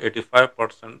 85%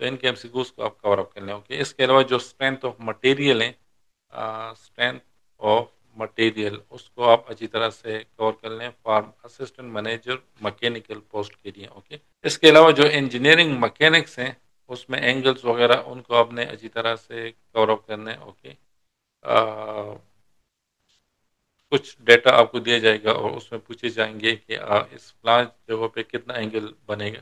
تو ان کے MCQs کو آپ کور اپ کر لیں. اوکے. اس کے علاوہ جو اسٹرینتھ آف مٹیریل ہیں، اسٹرینتھ آف مٹیریل، اس کو آپ اچھی طرح سے کور کر لیں form assistant manager mechanical post کے لیے. اوکے. اس کے علاوہ جو انجینئرنگ مکینکس ہیں، اس میں اینگلس وغیرہ ان کو آپ نے اچھی طرح سے کور اپ کرنا ہے. اوکے. کچھ ڈیٹا آپ کو دیا جائے گا اور اس میں پوچھے جائیں گے کہ اس فلاں جگہ پہ کتنا اینگل بنے گا.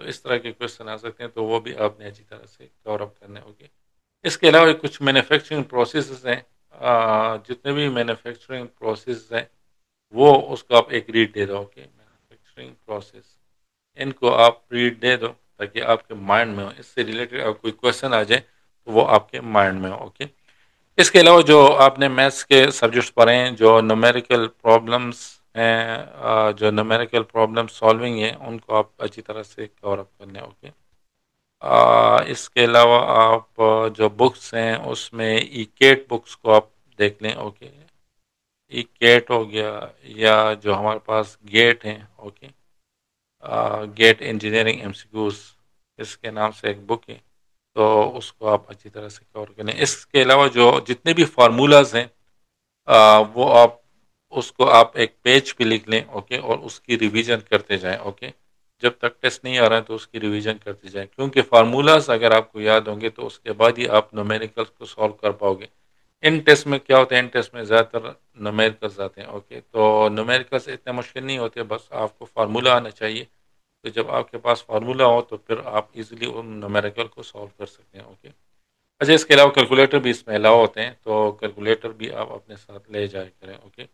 تو اس طرح کے کوشچن آ سکتے ہیں، تو وہ بھی آپ نے اچھی طرح سے کور اپ کرنے ہوگے. اس کے علاوہ کچھ مینوفیکچرنگ پروسیسز ہیں، جتنے بھی مینوفیکچرنگ پروسیسز ہیں وہ اس کو آپ ایک ریڈ دے دو. اوکے. مینوفیکچرنگ پروسیس، ان کو آپ ریڈ دے دو تاکہ آپ کے مائنڈ میں ہو. اس سے ریلیٹڈ اگر کوئی کوشچن آ جائے تو وہ آپ کے مائنڈ میں ہو. اوکے. اس کے علاوہ جو آپ نے میتھس کے سبجیکٹس پڑھے ہیں، جو نومیریکل پرابلمس ہیں، جو نومیریکل پرابلم سالونگ ہیں، ان کو آپ اچھی طرح سے کور اپ کرنے. اوکے. اس کے علاوہ آپ جو بکس ہیں اس میں ای کیٹ بکس کو آپ دیکھ لیں. اوکے. ای کیٹ ہو گیا، یا جو ہمارے پاس گیٹ ہیں. اوکے. گیٹ انجینئرنگ MCQs، اس کے نام سے ایک بک ہے، تو اس کو آپ اچھی طرح سے کور کریں. اس کے علاوہ جو جتنے بھی فارمولاز ہیں وہ آپ اس کو آپ ایک پیج پہ لکھ لیں. اوکے. اور اس کی ریویژن کرتے جائیں. اوکے. جب تک ٹیسٹ نہیں آ رہا ہے تو اس کی ریویژن کرتے جائیں، کیونکہ فارمولاز اگر آپ کو یاد ہوں گے تو اس کے بعد ہی آپ نومیریکلس کو سالو کر پاؤ گے. ان ٹیسٹ میں کیا ہوتا ہے، ان ٹیسٹ میں زیادہ تر نومیریکلس آتے ہیں. اوکے. تو نومیریکلس اتنے مشکل نہیں ہوتے، بس آپ کو فارمولا آنا چاہیے. تو جب آپ کے پاس فارمولا ہو تو پھر آپ ایزیلی ان نومیریکل کو سالو کر سکتے ہیں. اوکے. اچھا. اس کے علاوہ کیلکولیٹر بھی اس میں الاؤ ہوتے ہیں، تو کیلکولیٹر بھی آپ اپنے ساتھ لے جایا کریں. اوکے.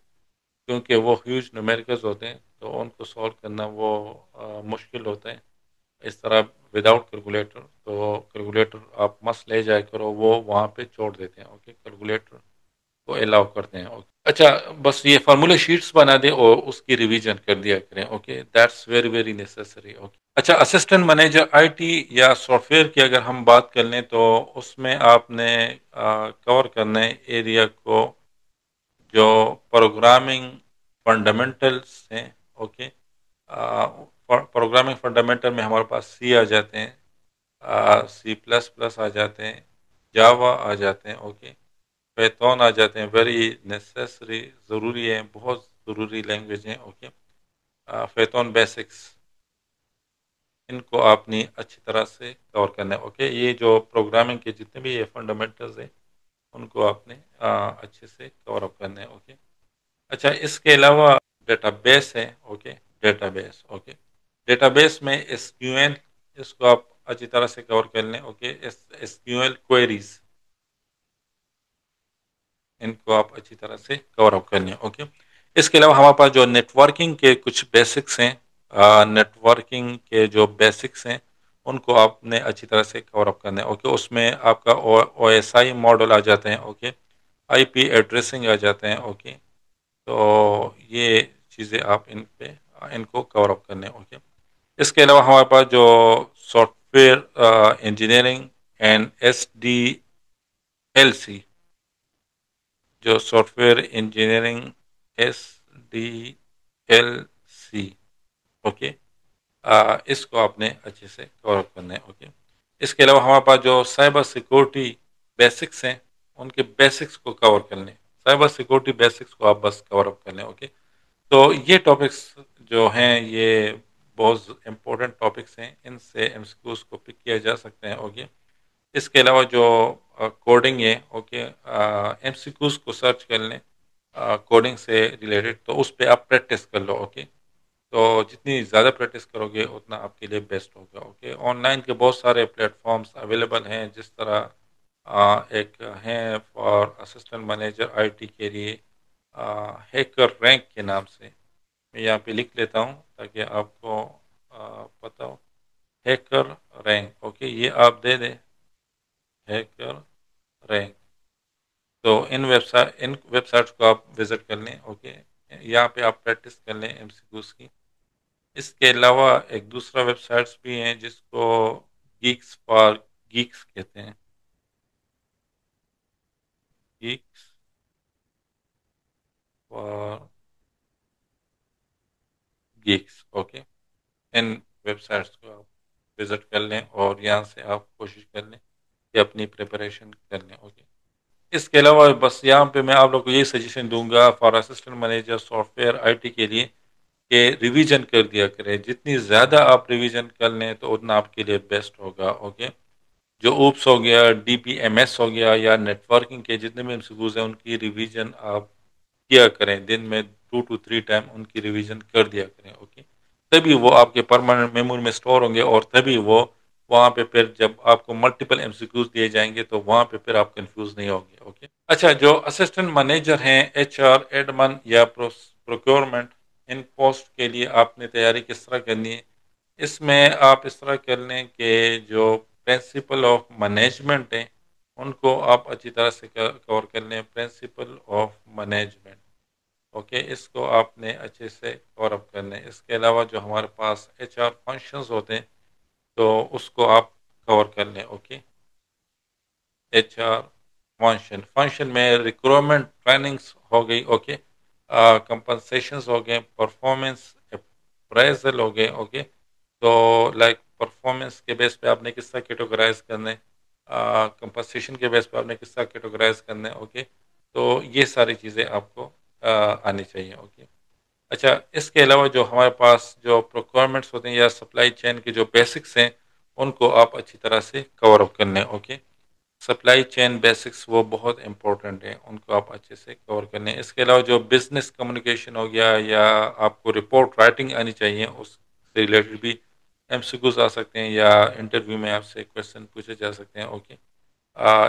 کیونکہ وہ ہیوج نومیریکلز ہوتے ہیں تو ان کو سالو کرنا وہ مشکل ہوتا ہے. اس طرح وداؤٹ کیلکولیٹر تو کیلکولیٹر آپ مست لے جایا کرو، وہ وہاں پہ چھوڑ دیتے ہیں. اوکے. کیلکولیٹر کو الاؤ کرتے ہیں. اوکے. اچھا. بس یہ فارمولا شیٹس بنا دیں اور اس کی ریویژن کر دیا کریں. Okay. That's very very necessary. Okay. اچھا. اسسٹنٹ مینیجر IT یا سافٹ ویئر کی اگر ہم بات کر لیں تو اس میں آپ نے کور کرنا ہے ایریا کو جو پروگرامنگ فنڈامنٹلس ہیں. اوکے. پروگرامنگ فنڈامنٹل میں ہمارے پاس C آ جاتے ہیں، C++ آ جاتے ہیں، جاوا آ جاتے ہیں. اوکے. پیتھون آ جاتے ہیں. ویری نیسسری، ضروری ہے، بہت ضروری لینگویج ہیں. اوکے. پیتھون بیسکس، ان کو آپ نے اچھی طرح سے کور کرنا ہے. اوکے. یہ جو پروگرامنگ کے جتنے بھی یہ فنڈامنٹلز ہیں ان کو آپ نے اچھے سے کور اپ کرنا ہے. اوکے. اچھا. اس کے علاوہ ڈیٹا بیس ہے. Okay. Data base. Okay. Data base میں SQL، اس کو آپ اچھی طرح سے کور کر لیں. اوکے. SQL کوئریز، ان کو آپ اچھی طرح سے کور اپ کر لیں. اوکے. اس کے علاوہ ہمارے پاس جو نیٹ ورکنگ کے کچھ بیسکس ہیں، نیٹ ورکنگ کے جو بیسکس ہیں ان کو آپ نے اچھی طرح سے کور اپ کرنا ہے. اوکے. اس میں آپ کا OSI ماڈل آ جاتے ہیں. اوکے. IP ایڈریسنگ آ جاتے ہیں. اوکے. تو یہ چیزیں آپ ان کو کور اپ کرنے. اوکے. اس کے علاوہ ہمارے پاس جو software engineering and SDLC، جو software engineering SDLC. Okay. اس کو آپ نے اچھے سے کور اپ کرنا ہے. اوکے. اس کے علاوہ ہمارے پاس جو سائبر سیکورٹی بیسکس ہیں ان کے بیسکس کو کور کر لیں. سائبر سیکورٹی بیسکس کو آپ بس کور اپ کر لیں. اوکے. تو یہ ٹاپکس جو ہیں یہ بہت امپورٹنٹ ٹاپکس ہیں، ان سے MCQs کو پک کیا جا سکتے ہیں. اوکے. اس کے علاوہ جو کوڈنگ ہے، اوکے، MCQs کو سرچ کر لیں کوڈنگ سے ریلیٹڈ، تو اس پہ آپ پریکٹس کر لو. اوکے. تو جتنی زیادہ پریکٹس کرو گے اتنا آپ کے لیے بیسٹ ہوگا. اوکے. آن لائن کے بہت سارے پلیٹ فارمس اویلیبل ہیں، جس طرح ایک ہیں فار اسسٹنٹ مینیجر IT کے لیے ہیکر رینک کے نام سے. میں یہاں پہ لکھ لیتا ہوں تاکہ آپ کو پتہ ہو. Hacker rank. اوکے. یہ آپ دے دیں ہیکر رینک. تو ان ویب سائٹس کو آپ وزٹ کر لیں. اوکے. یہاں پہ آپ پریکٹس کر لیں MCQs کی. اس کے علاوہ ایک دوسرا ویب سائٹس بھی ہیں جس کو گیکس فار گیکس کہتے ہیں. Geeks for geeks. Okay. In web sites کو آپ وزٹ کر لیں اور یہاں سے آپ کوشش کر لیں کہ اپنی پریپریشن کر لیں. اوکے. اس کے علاوہ بس یہاں پہ میں آپ لوگ کو یہی سجیشن دوں گا for assistant manager software IT کے لیے کہ ریویژن کر دیا کریں. جتنی زیادہ آپ ریویژن کر لیں تو اتنا آپ کے لیے بیسٹ ہوگا. اوکے. جو اوپس ہو گیا, ڈی پی ایم ایس ہو گیا, یا نیٹ ورکنگ کے جتنے بھی MCQs ہیں ان کی ریویژن آپ کیا کریں. دن میں 2 to 3 ٹائم ان کی ریویژن کر دیا کریں. اوکے. تبھی وہ آپ کے پرماننٹ میموری میں اسٹور ہوں گے اور تبھی وہ وہاں پہ پھر جب آپ کو ملٹیپل MCQs دیے جائیں گے تو وہاں پہ پھر آپ کنفیوز نہیں ہوگے. اوکے. اچھا, جو اسسٹنٹ مینیجر ہیں HR, ایڈمن یا پروکیورمنٹ, ان پوسٹ کے لیے آپ نے تیاری کس طرح کرنی ہے؟ اس میں آپ اس طرح کر لیں کہ جو پرنسپل آف مینجمنٹ ہیں ان کو آپ اچھی طرح سے کور کر لیں. پرنسپل آف مینجمنٹ, اوکے, اس کو آپ نے اچھے سے کور اپ کر لیں. اس کے علاوہ جو ہمارے پاس HR فنکشنز ہوتے ہیں تو اس کو آپ کور کر لیں. اوکے. HR فنکشن میں ریکروٹمنٹ ٹریننگس ہو گئی. اوکے. کمپنسیشنز ہو گئے, پرفارمنس اپریزل ہو گئے. اوکے. تو لائک پرفارمنس کے بیس پہ آپ نے کس طرح کیٹیگرائز کرنا ہے, کمپنسیشن کے بیس پہ آپ نے کس طرح کیٹیگرائز کرنا ہے. اوکے. تو یہ ساری چیزیں آپ کو آنی چاہیے. اوکے. اچھا, اس کے علاوہ جو ہمارے پاس جو پروکیورمنٹس ہوتے ہیں یا سپلائی چین کے جو بیسکس ہیں ان کو آپ اچھی طرح سے کور اپ کرنے. اوکے. سپلائی چین بیسکس وہ بہت امپورٹنٹ ہیں, ان کو آپ اچھے سے کور کر لیں. اس کے علاوہ جو بزنس کمیونیکیشن ہو گیا یا آپ کو رپورٹ رائٹنگ آنی چاہیے, اس سے ریلیٹڈ بھی MCQs آ سکتے ہیں یا انٹرویو میں آپ سے کویشچن پوچھے جا سکتے ہیں. اوکے.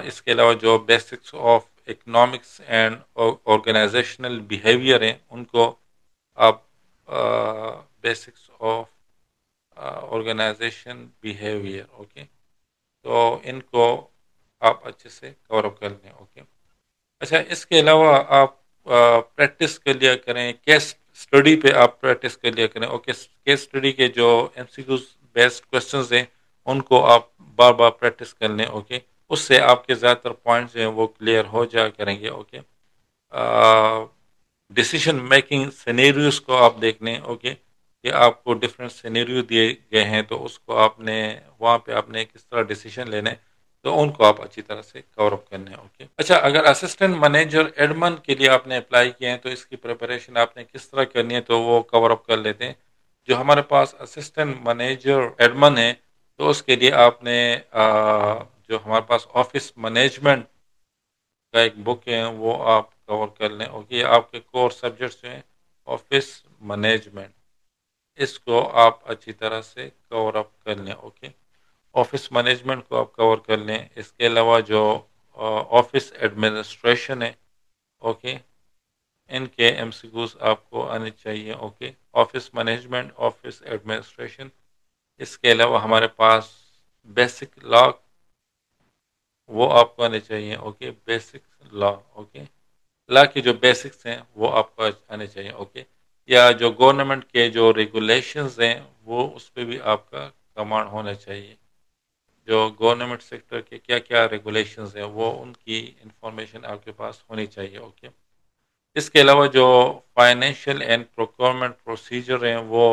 اس کے علاوہ جو basics of economics and organisational behaviour ہیں ان کو آپ basics of organisation behaviour, okay, تو ان کو آپ اچھے سے کور اپ کر لیں. اوکے. اچھا, اس کے علاوہ آپ پریکٹس کر لیا کریں, کیس اسٹڈی پہ آپ پریکٹس کر لیا کریں. اوکے. کیس اسٹڈی کے جو MCQs بیسڈ کوشچنز ہیں ان کو آپ بار بار پریکٹس کر لیں. اوکے. اس سے آپ کے زیادہ تر پوائنٹس جو ہیں وہ کلیئر ہو جا کریں گے. اوکے. ڈسیشن میکنگ سینیریوز کو آپ دیکھ لیں. اوکے. کہ آپ کو ڈفرینٹ سینیریو دیے گئے ہیں تو اس کو آپ نے وہاں پہ آپ نے کس طرح ڈیسیجن لینے تو ان کو آپ اچھی طرح سے کور اپ کرنے ہیں. اوکے. اچھا, اگر اسسٹنٹ مینیجر ایڈمن کے لیے آپ نے اپلائی کیے ہیں تو اس کی پریپریشن آپ نے کس طرح کرنی ہے تو وہ کور اپ کر لیتے ہیں. جو ہمارے پاس اسسٹنٹ مینیجر ایڈمن ہے تو اس کے لیے آپ نے جو ہمارے پاس آفس مینجمنٹ کا ایک بک ہے وہ آپ کور کر لیں. اوکے. آپ کے کور سبجیکٹس جو ہیں آفس مینجمنٹ, اس کو آپ اچھی طرح سے کور اپ کر لیں. اوکے. آفس مینجمنٹ کو آپ کور کر لیں. اس کے علاوہ جو آفس ایڈمنسٹریشن ہے, اوکے, ان کے MCQs آپ کو آنے چاہیے. Okay. Office management, office administration. اس کے علاوہ ہمارے پاس بیسک لا وہ آپ کو آنے چاہیے. اوکے. بیسک لا, اوکے, لا کی جو بیسکس ہیں وہ آپ کو آنے چاہیے. اوکے. یا جو گورنمنٹ کے جو ریگولیشنز ہیں وہ اس پہ بھی آپ کا کمانڈ ہونا چاہیے. جو گورنمنٹ سیکٹر کے کیا کیا ریگولیشنز ہیں وہ ان کی انفارمیشن آپ کے پاس ہونی چاہیے. اوکے. اس کے علاوہ جو فائنینشیل اینڈ پروکیورمنٹ پروسیجر ہیں وہ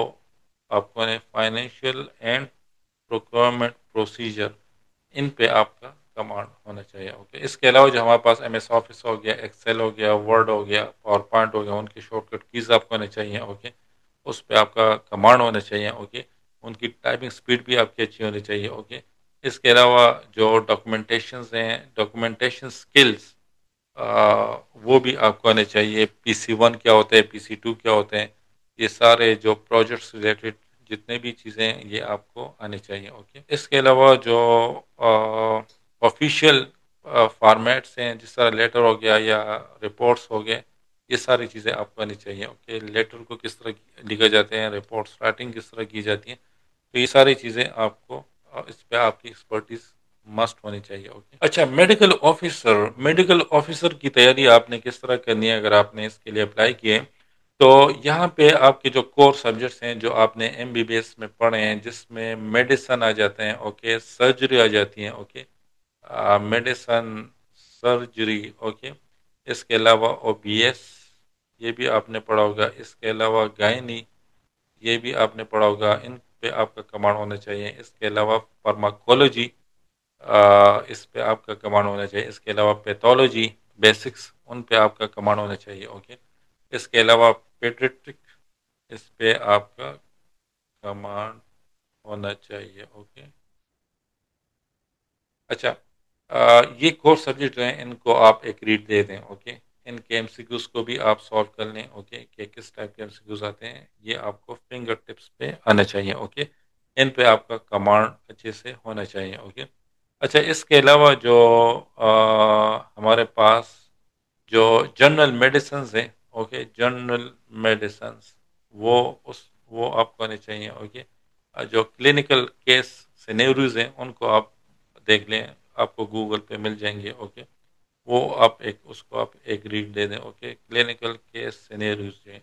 آپ کو financial and procurement procedure in پہ آپ کا کمانڈ ہونا چاہیے. اوکے. اس کے علاوہ جو ہمارے پاس MS آفس ہو گیا, ایکسل ہو گیا, ورڈ ہو گیا, پاور پوائنٹ ہو گیا, ان کی شارٹ کٹ کیز آپ کو ہونے چاہیے. اوکے. اس پہ آپ کا کمانڈ ہونا چاہیے. اوکے. ان کی ٹائپنگ سپیڈ بھی آپ کی اچھی ہونی چاہیے. اوکے. اس کے علاوہ جو ڈاکومنٹیشنز ہیں, ڈاکومنٹیشن سکلز وہ بھی آپ کو آنے چاہیے. PC1 کیا ہوتا ہے, PC2 کیا ہوتے ہیں, یہ سارے جو پروجیکٹس ریلیٹڈ جتنے بھی چیزیں ہیں یہ آپ کو آنے چاہیے. اوکے. اس کے علاوہ جو آفیشیل فارمیٹس ہیں جس طرح لیٹر ہو گیا یا رپورٹس ہو گئے, یہ ساری چیزیں آپ کو آنی چاہیے. اوکے. لیٹر کو کس طرح لکھے جاتے ہیں, رپورٹس رائٹنگ کس طرح کی جاتی ہیں, تو یہ ساری چیزیں آپ کو اس پہ آپ کی ایکسپرٹیز مسٹ ہونی چاہیے. اوکے. اچھا, میڈیکل آفیسر کی تیاری آپ نے کس طرح کرنی ہے اگر آپ نے اس کے لیے اپلائی کیے تو یہاں پہ آپ کے جو کور سبجیکٹس ہیں جو آپ نے MBBS میں پڑھے ہیں جس میں میڈیسن آ جاتے ہیں. اوکے. سرجری آ جاتی ہیں. اوکے. Medicine, surgery. اوکے. اس کے علاوہ OBS یہ بھی آپ نے پڑھا ہوگا. اس کے علاوہ گائنی یہ بھی آپ نے پڑھا ہوگا. ان پہ آپ کا کمانڈ ہونا چاہیے. اس کے علاوہ فارماکولوجی اس پہ آپ کا کمانڈ ہونا چاہیے. اس کے علاوہ پیتھولوجی بیسکس ان پہ آپ کا کمانڈ ہونا چاہیے. اوکے. اس کے علاوہ پیڈیاٹرک اس پہ آپ کا کمانڈ ہونا چاہیے. اوکے. اچھا یہ کورس سبجیکٹ ہیں ان کو آپ ایک ریڈ دے دیں. اوکے. ان کے ایم سی کیوز کو بھی آپ سالو کر لیں. اوکے کہ کس ٹائپ کے ایم سی کیوز آتے ہیں یہ آپ کو فنگر ٹپس پہ آنا چاہیے. اوکے. ان پہ آپ کا کمانڈ اچھے سے ہونا چاہیے. اوکے. اچھا اس کے علاوہ جو ہمارے پاس جو جنرل میڈیسنز ہیں. اوکے. جنرل میڈیسنز وہ وہ آپ کو آنے چاہیے. اوکے. جو کلینکل کیس سینیریوز ہیں ان کو آپ دیکھ لیں. آپ کو گوگل پہ مل جائیں گے. اوکے. وہ آپ اس کو آپ ایک ریڈ دے دیں. اوکے. کلینکل کیس سینیریوز ہیں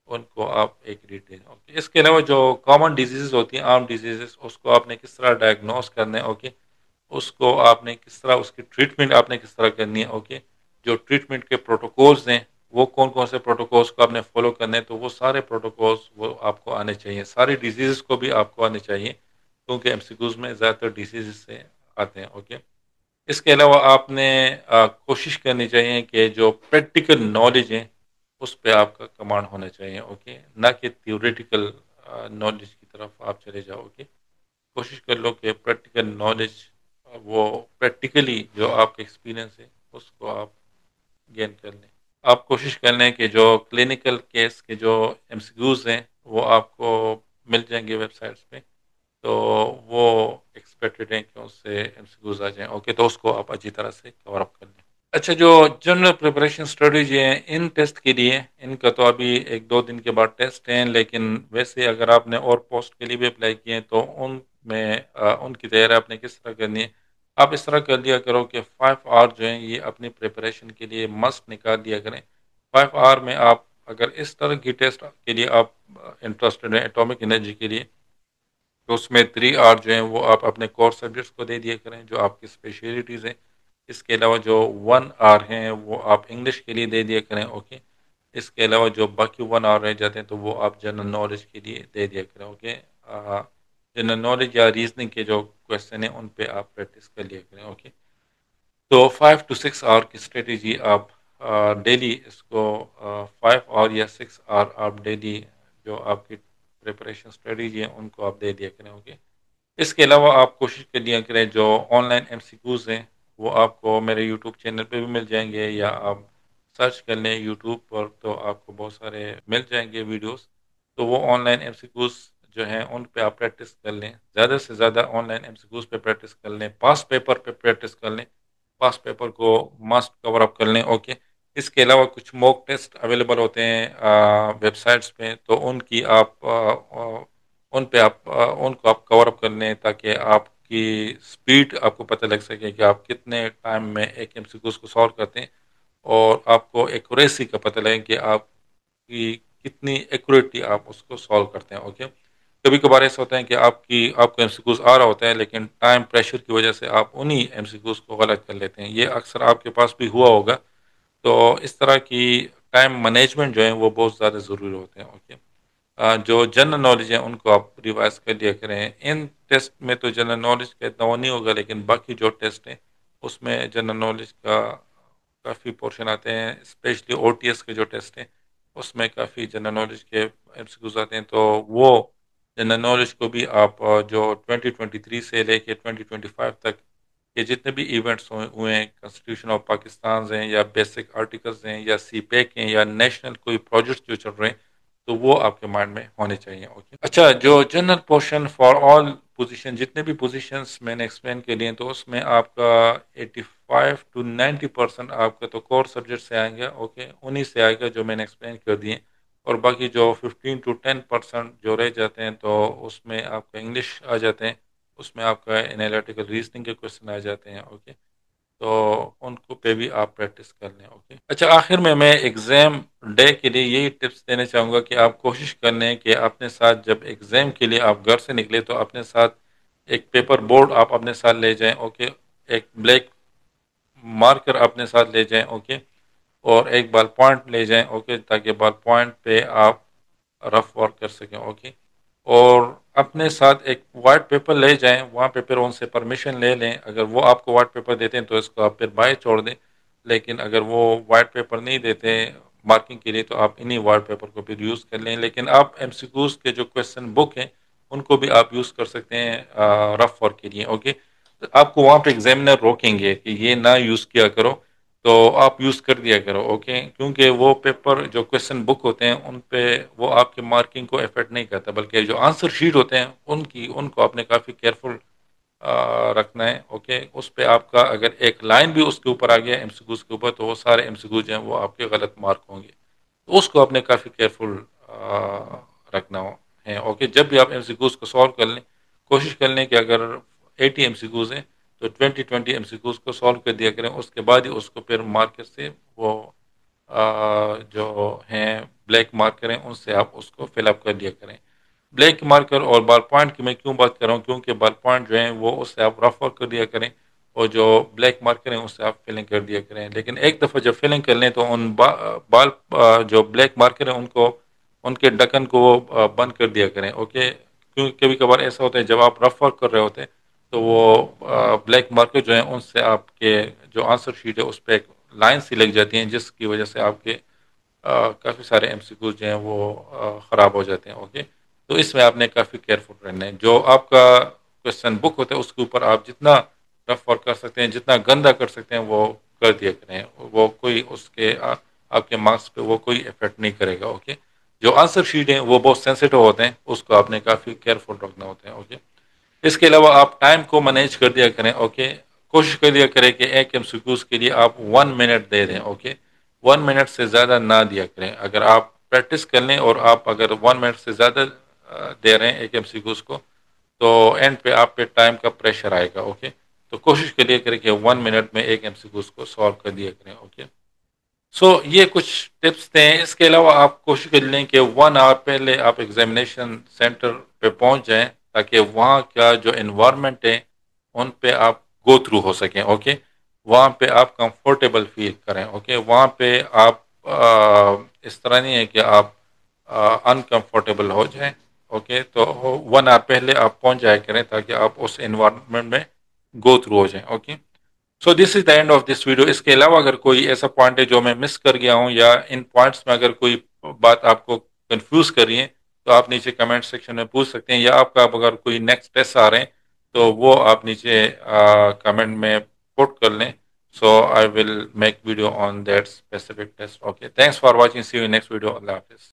ان کو آپ ایک ریڈ دیں. اوکے. اس کے علاوہ جو کامن ڈیزیز ہوتی ہیں عام ڈیزیزز اس کو آپ نے کس طرح ڈائگنوز کرنا ہے. اوکے. اس کو آپ نے کس طرح اس کی ٹریٹمنٹ آپ نے کس طرح کرنی ہے. اوکے. جو ٹریٹمنٹ کے پروٹوکولز ہیں وہ کون کون سے پروٹوکولز کو آپ نے فالو کرنے ہیں تو وہ سارے پروٹوکولز وہ آپ کو آنے چاہیے. ساری ڈیزیز کو بھی آپ کو آنے چاہیے کیونکہ ایم سی کیوز میں زیادہ تر ڈیزیز سے آتے ہیں. اوکے. اس کے علاوہ آپ نے کوشش کرنی چاہیے کہ جو پریکٹیکل نالج ہیں اس پہ آپ کا کمانڈ ہونا چاہیے. اوکے. نہ کہ تھیوریٹیکل نالج کی طرف آپ چلے جاؤ. اوکے. کوشش کر لو کہ پریکٹیکل نالج وہ پریکٹیکلی جو آپ کا ایکسپیرینس ہے اس کو آپ گین کر لیں. آپ کوشش کر لیں کہ جو کلینکل کیس کے جو ایم سی کیوز ہیں وہ آپ کو مل جائیں گے ویب سائٹس پہ تو وہ ایکسپیکٹڈ ہیں کہ اس سے ایم سی کیوز آ جائیں. اوکے. تو اس کو آپ اچھی طرح سے کور اپ کر لیں. اچھا جو جنرل پریپریشن اسٹریٹجی ہیں ان ٹیسٹ کے لیے ان کا تو ابھی 1-2 دن کے بعد ٹیسٹ ہیں لیکن ویسے اگر آپ نے اور پوسٹ کے لیے بھی اپلائی کیے ہیں تو ان میں ان کی تیاری آپ نے کس طرح کرنی ہے. آپ اس طرح کر لیا کرو کہ 5 آور جو ہیں یہ اپنی پریپریشن کے لیے مسٹ نکال دیا کریں. 5 آور میں آپ اگر اس طرح کی ٹیسٹ کے لیے آپ انٹرسٹڈ ہیں ایٹامک انرجی کے لیے تو اس میں 3 آور جو ہیں وہ آپ اپنے کور سبجیکٹس کو دے دیا کریں جو آپ کی اسپیشلٹیز ہیں. اس کے علاوہ جو 1 آور ہیں وہ آپ انگلش کے لیے دے دیا کریں. اوکے. اس کے علاوہ جو باقی 1 آور رہ جاتے ہیں تو وہ آپ جنرل نالج کے لیے دے دیا کریں. اوکے. جنرل نالج یا ریزننگ کے جو کوشچن ہیں ان پہ آپ پریکٹس کر لیا کریں. اوکے. تو 5 to 6 آور کی اسٹریٹجی آپ ڈیلی اس کو 5 آور یا 6 آور آپ ڈیلی جو آپ کی پریپریشن اسٹریٹجی ہیں ان کو آپ دے دیا کریں. اوکے. اس کے علاوہ آپ کوشش کر لیا کریں جو online M C Qs ہیں وہ آپ کو میرے یوٹیوب چینل پہ بھی مل جائیں گے یا آپ سرچ کر لیں یوٹیوب پر تو آپ کو بہت سارے مل جائیں گے ویڈیوز. تو وہ online M C Qs جو ہیں ان پہ آپ پریکٹس کر لیں. زیادہ سے زیادہ online M C Qs پہ پریکٹس کر لیں. پاس پیپر پہ پریکٹس کر لیں. پاس پیپر کو مسٹ کور اپ کر لیں. اوکے. اس کے علاوہ کچھ موک ٹیسٹ اویلیبل ہوتے ہیں ویب سائٹس پہ تو ان کی آپ ان پہ آپ ان کو آپ کور اپ کر لیں تاکہ آپ کی اسپیڈ آپ کو پتہ لگ سکے کہ آپ کتنے ٹائم میں ایک ایم سی کیوز کو سالو کرتے ہیں اور آپ کو ایکوریسی کا پتہ لگے کہ آپ کی کتنی ایکوریٹلی آپ اس کو سالو کرتے ہیں. اوکے. کبھی کبھار ایسا ہوتا ہے کہ آپ کو ایم سی کیوز آ رہا ہوتا ہے لیکن ٹائم پریشر کی وجہ سے آپ انہی ایم سی کیوز کو غلط کر لیتے ہیں. یہ اکثر آپ کے پاس بھی ہوا ہوگا. تو اس طرح کی ٹائم مینجمنٹ جو ہے وہ بہت زیادہ ضروری ہوتے ہیں. اوکے. جو جنرل نالج ہیں ان کو آپ ریوائز کر لیا کریں. ان ٹیسٹ میں تو جنرل نالج کا اتنا وہ نہیں ہوگا لیکن باقی جو ٹیسٹ ہیں اس میں جنرل نالج کا کافی پورشن آتے ہیں. اسپیشلی او ٹی ایس کے جو ٹیسٹ ہیں اس میں کافی جنرل نالج کے ایم سی کیوز آتے ہیں. تو وہ جنرل نالج کو بھی آپ جو 2023 سے لے کے 2025 تک یہ جتنے بھی ایونٹس ہوئے ہیں کانسٹیٹیوشن آف پاکستان ہیں یا بیسک آرٹیکلز ہیں یا سی پیک ہیں یا نیشنل کوئی پروجیکٹس جو چل رہے ہیں تو وہ آپ کے مائنڈ میں ہونے چاہیے. اوکے. اچھا جو general portion for all position جتنے بھی پوزیشنس میں نے ایکسپلین کے لیے تو اس میں آپ کا 85 to 90% آپ کا تو کور سبجیکٹ سے آئیں گے. اوکے. انہی سے آئے گا جو میں نے ایکسپلین کر دیے اور باقی جو 15 to 10% جو رہ جاتے ہیں تو اس میں آپ کا انگلش آ جاتے ہیں. اس میں آپ کا انالیٹیکل ریزننگ کے کوشچن آ جاتے ہیں. اوکے. تو ان کو پہ بھی آپ پریکٹس کر لیں. اوکے. اچھا آخر میں ایگزام ڈے کے لیے یہی ٹپس دینا چاہوں گا کہ آپ کوشش کر لیں کہ اپنے ساتھ جب ایگزام کے لیے آپ گھر سے نکلے تو اپنے ساتھ ایک پیپر بورڈ آپ اپنے ساتھ لے جائیں. اوکے. ایک بلیک مارکر اپنے ساتھ لے جائیں. اوکے. اور ایک بال پوائنٹ لے جائیں. اوکے. تاکہ بال پوائنٹ پہ آپ رف ورک کر سکیں. اوکے. اور اپنے ساتھ ایک وائٹ پیپر لے جائیں، وہاں پہ پھر ان سے پرمیشن لے لیں، اگر وہ آپ کو وائٹ پیپر دیتے ہیں تو اس کو آپ پھر بائی چھوڑ دیں، لیکن اگر وہ وائٹ پیپر نہیں دیتے مارکنگ کے لیے تو آپ انہی وائٹ پیپر کو پھر یوز کر لیں، لیکن آپ ایم سی کیوز کے جو کویشچن بک ہیں ان کو بھی آپ یوز کر سکتے ہیں رف ورک کے لیے، اوکے؟ آپ کو وہاں پہ ایگزامینر روکیں گے کہ یہ نہ یوز کیا کرو، تو آپ یوز کر دیا کرو، اوکے؟ کیونکہ وہ پیپر جو کویشچن بک ہوتے ہیں ان پہ وہ آپ کے مارکنگ کو افیکٹ نہیں کرتا، بلکہ جو آنسر شیٹ ہوتے ہیں ان کو آپ نے کافی کیئرفل رکھنا ہے، اوکے؟ اس پہ آپ کا اگر ایک لائن بھی اس کے اوپر آ گیا ایم سی کیوز کے اوپر تو وہ سارے ایم سی کیوز جو ہیں وہ آپ کے غلط مارک ہوں گے، تو اس کو آپ نے کافی کیئرفل رکھنا ہے، اوکے؟ جب بھی آپ ایم سی کیوز کو سالو کر لیں کوشش کر لیں کہ اگر 80 ایم سی کیوز ہیں تو 20 ایم سی کیوز کو سالو کر دیا کریں، اس کے بعد ہی اس کو پھر مارکر سے وہ جو ہیں بلیک مارکر ہیں ان سے آپ اس کو فل اپ کر دیا کریں۔ بلیک مارکر اور بال پوائنٹ کی میں کیوں بات کر رہا ہوں، کیونکہ بال پوائنٹ جو ہیں وہ اس سے آپ رف ورک کر دیا کریں، اور جو بلیک مارکر ہیں اس سے آپ فلنگ کر دیا کریں، لیکن ایک دفعہ جب فلنگ کر لیں تو ان بال جو بلیک مارکر ہیں ان کے ڈکن کو وہ بند کر دیا کریں، اوکے؟ کیونکہ کبھی کبھار ایسا ہوتا ہے جب آپ رف ورک کر رہے ہوتے ہیں تو وہ بلیک مارکر جو ہیں ان سے آپ کے جو آنسر شیٹ ہے اس پہ ایک لائن سی لگ جاتی ہیں، جس کی وجہ سے آپ کے کافی سارے ایم سی کیوز جو ہیں وہ خراب ہو جاتے ہیں، اوکے؟ تو اس میں آپ نے کافی کیئرفل رہنا ہے، جو آپ کا کوشچن بک ہوتا ہے اس کے اوپر آپ جتنا رف ورک کر سکتے ہیں، جتنا گندا کر سکتے ہیں وہ کر دیا کریں، وہ کوئی اس کے آپ کے مارکس پہ وہ کوئی افیکٹ نہیں کرے گا، اوکے؟ جو آنسر شیٹ ہیں وہ بہت سینسیٹیو ہوتے ہیں، اس کو آپ نے کافی کیئرفل رکھنا ہوتا ہے، اوکے؟ اس کے علاوہ آپ ٹائم کو مینیج کر دیا کریں، اوکے؟ کوشش کر دیا کریں کہ ایک ایم سی کیوز کے لیے آپ 1 منٹ دے دیں، اوکے؟ 1 منٹ سے زیادہ نہ دیا کریں، اگر آپ پریکٹس کر لیں اور آپ اگر 1 منٹ سے زیادہ دے رہے ہیں ایک ایم سی کیوز کو تو اینڈ پہ آپ پہ ٹائم کا پریشر آئے گا، اوکے؟ تو کوشش کریے کریں کہ 1 منٹ میں ایک ایم سی کیوز کو سالو کر دیا کریں، اوکے؟ سو یہ کچھ ٹپس تھے، اس کے علاوہ آپ کوشش کر لیں کہ 1 آور پہلے آپ ایگزامینیشن سینٹر پہ پہنچ جائیں تاکہ وہاں کا جو انوائرمنٹ ہے ان پہ آپ گو تھرو ہو سکیں، اوکے؟ وہاں پہ آپ کمفرٹیبل فیل کریں، اوکے؟ وہاں پہ آپ اس طرح نہیں ہے کہ آپ انکمفرٹیبل ہو جائیں، اوکے؟ تو 1 آور پہلے آپ پہنچ جایا کریں تاکہ آپ اس انوائرمنٹ میں گو تھرو ہو جائیں، okay? So this is the end of this video. اس کے علاوہ اگر کوئی ایسا پوائنٹ ہے جو میں مس کر گیا ہوں یا ان پوائنٹس میں اگر کوئی بات آپ کو کنفیوز کر رہی ہے تو آپ نیچے کمنٹ سیکشن میں پوچھ سکتے ہیں، یا آپ کا اگر کوئی نیکسٹ ٹیسٹ آ رہے ہیں تو وہ آپ نیچے کمنٹ میں پٹ کر لیں، so I will make video on that specific test, okay? Thanks for watching, see you next video, اللہ حافظ۔